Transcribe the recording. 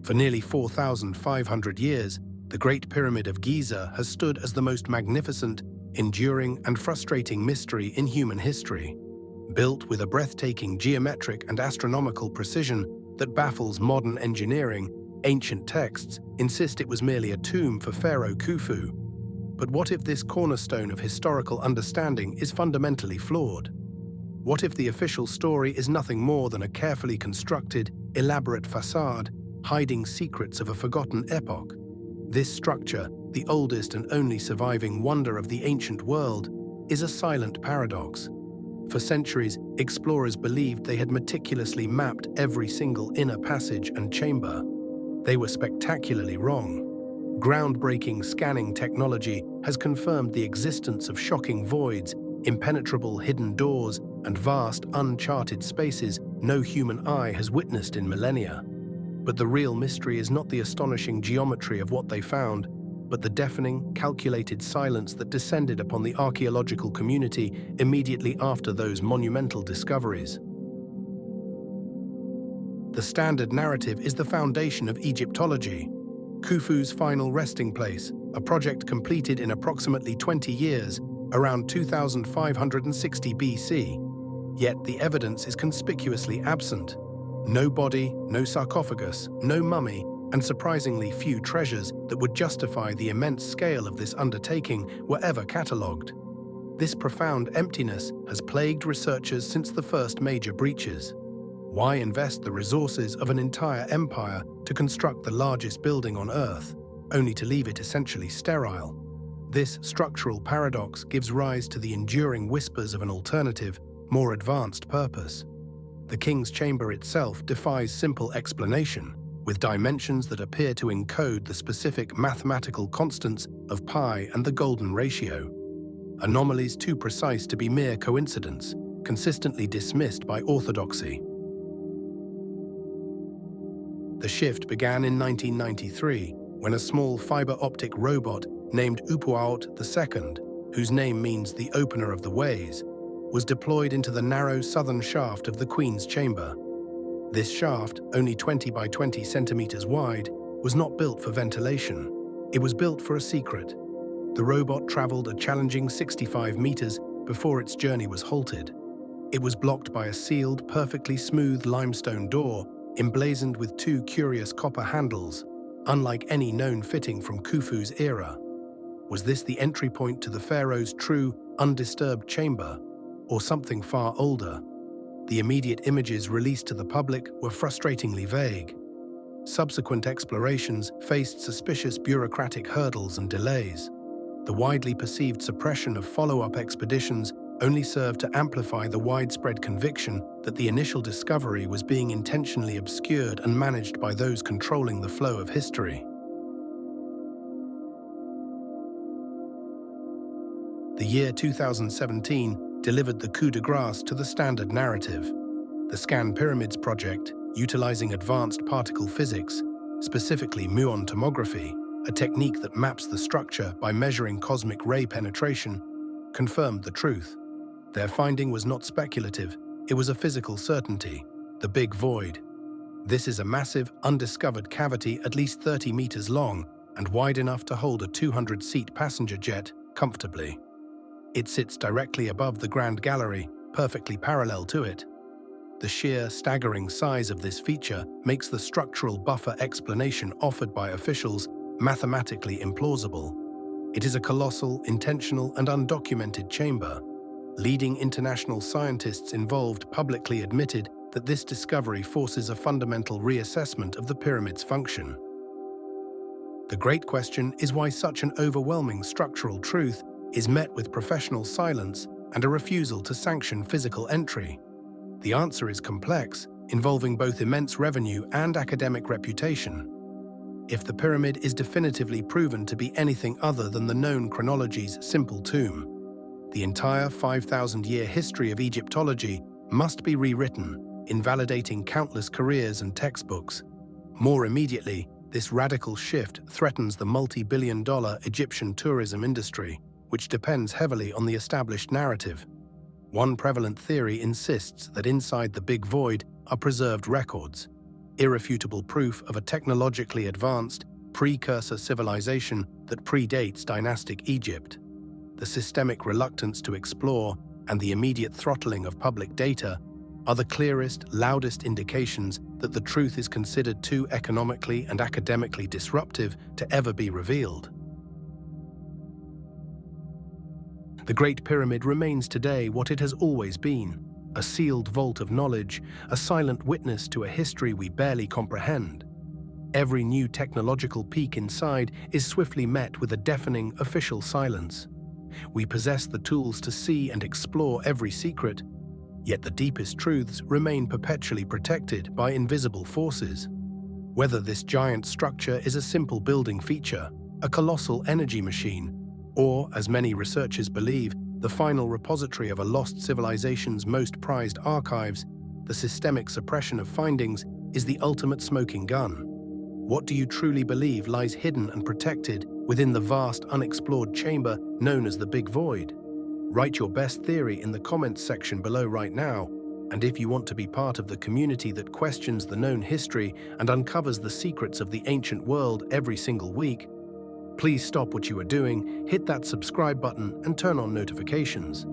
For nearly 4,500 years, the Great Pyramid of Giza has stood as the most magnificent, enduring, and frustrating mystery in human history. Built with a breathtaking geometric and astronomical precision that baffles modern engineering, ancient texts insist it was merely a tomb for Pharaoh Khufu. But what if this cornerstone of historical understanding is fundamentally flawed? What if the official story is nothing more than a carefully constructed, elaborate facade, hiding secrets of a forgotten epoch? This structure, the oldest and only surviving wonder of the ancient world, is a silent paradox. For centuries, explorers believed they had meticulously mapped every single inner passage and chamber. They were spectacularly wrong. Groundbreaking scanning technology has confirmed the existence of shocking voids, impenetrable hidden doors, and vast, uncharted spaces no human eye has witnessed in millennia. But the real mystery is not the astonishing geometry of what they found, but the deafening, calculated silence that descended upon the archaeological community immediately after those monumental discoveries. The standard narrative is the foundation of Egyptology. Khufu's final resting place, a project completed in approximately 20 years, around 2560 BC. Yet the evidence is conspicuously absent. No body, no sarcophagus, no mummy, and surprisingly few treasures that would justify the immense scale of this undertaking were ever catalogued. This profound emptiness has plagued researchers since the first major breaches. Why invest the resources of an entire empire to construct the largest building on Earth, only to leave it essentially sterile? This structural paradox gives rise to the enduring whispers of an alternative, more advanced purpose. The king's chamber itself defies simple explanation, with dimensions that appear to encode the specific mathematical constants of pi and the golden ratio. Anomalies too precise to be mere coincidence, consistently dismissed by orthodoxy. The shift began in 1993, when a small fiber-optic robot named Upuaut II, whose name means the opener of the ways, was deployed into the narrow southern shaft of the Queen's chamber. This shaft, only 20 by 20 centimeters wide, was not built for ventilation. It was built for a secret. The robot traveled a challenging 65 meters before its journey was halted. It was blocked by a sealed, perfectly smooth limestone door, emblazoned with two curious copper handles, unlike any known fitting from Khufu's era. Was this the entry point to the pharaoh's true, undisturbed chamber, or something far older? The immediate images released to the public were frustratingly vague. Subsequent explorations faced suspicious bureaucratic hurdles and delays. The widely perceived suppression of follow-up expeditions only served to amplify the widespread conviction that the initial discovery was being intentionally obscured and managed by those controlling the flow of history. The year 2017 delivered the coup de grace to the standard narrative. The Scan Pyramids project, utilizing advanced particle physics, specifically Muon Tomography, a technique that maps the structure by measuring cosmic ray penetration, confirmed the truth. Their finding was not speculative, it was a physical certainty, the Big Void. This is a massive, undiscovered cavity at least 30 meters long and wide enough to hold a 200-seat passenger jet comfortably. It sits directly above the Grand Gallery, perfectly parallel to it. The sheer, staggering size of this feature makes the structural buffer explanation offered by officials mathematically implausible. It is a colossal, intentional, and undocumented chamber. Leading international scientists involved publicly admitted that this discovery forces a fundamental reassessment of the pyramid's function. The great question is why such an overwhelming structural truth is met with professional silence and a refusal to sanction physical entry. The answer is complex, involving both immense revenue and academic reputation. If the pyramid is definitively proven to be anything other than the known chronology's simple tomb, the entire 5,000-year history of Egyptology must be rewritten, invalidating countless careers and textbooks. More immediately, this radical shift threatens the multi-billion-dollar Egyptian tourism industry, which depends heavily on the established narrative. One prevalent theory insists that inside the Big Void are preserved records. irrefutable proof of a technologically advanced, precursor civilization that predates dynastic Egypt. The systemic reluctance to explore and the immediate throttling of public data are the clearest, loudest indications that the truth is considered too economically and academically disruptive to ever be revealed. The Great Pyramid remains today what it has always been, a sealed vault of knowledge, a silent witness to a history we barely comprehend. Every new technological peak inside is swiftly met with a deafening official silence. We possess the tools to see and explore every secret, yet the deepest truths remain perpetually protected by invisible forces. Whether this giant structure is a simple building feature, a colossal energy machine, or, as many researchers believe, the final repository of a lost civilization's most prized archives, the systemic suppression of findings is the ultimate smoking gun. What do you truly believe lies hidden and protected within the vast unexplored chamber known as the Big Void? Write your best theory in the comments section below right now, and if you want to be part of the community that questions the known history and uncovers the secrets of the ancient world every single week, please stop what you are doing, hit that subscribe button, and turn on notifications.